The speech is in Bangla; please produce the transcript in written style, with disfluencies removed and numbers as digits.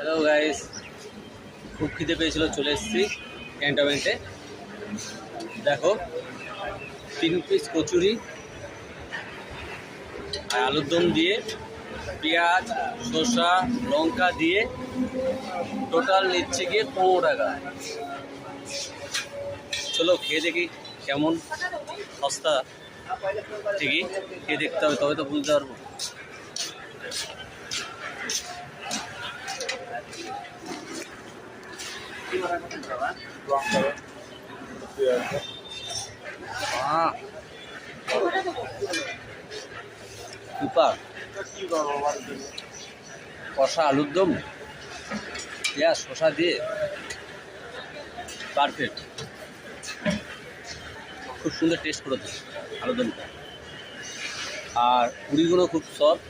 হ্যালো গাইস, খুব খিদে পেয়েছিল, চলে এসেছি ক্যান্টনমেন্টে। দেখো, 3 পিস কচুরি আর আলুর দম দিয়ে, পেঁয়াজ, শসা, লঙ্কা দিয়ে টোটাল নিচ্ছে গিয়ে 15 টাকা। চলো খেয়ে দেখি কেমন সস্তা। ঠিকই খেয়ে দেখতে হবে, তবে তো বুঝতে পারবো। সুপার কষা আলুর দম, পেঁয়াজ শসা দিয়ে পারফেক্ট। খুব সুন্দর টেস্ট করেছে আলুর দমটা, আর পুরিগুলো খুব সফট।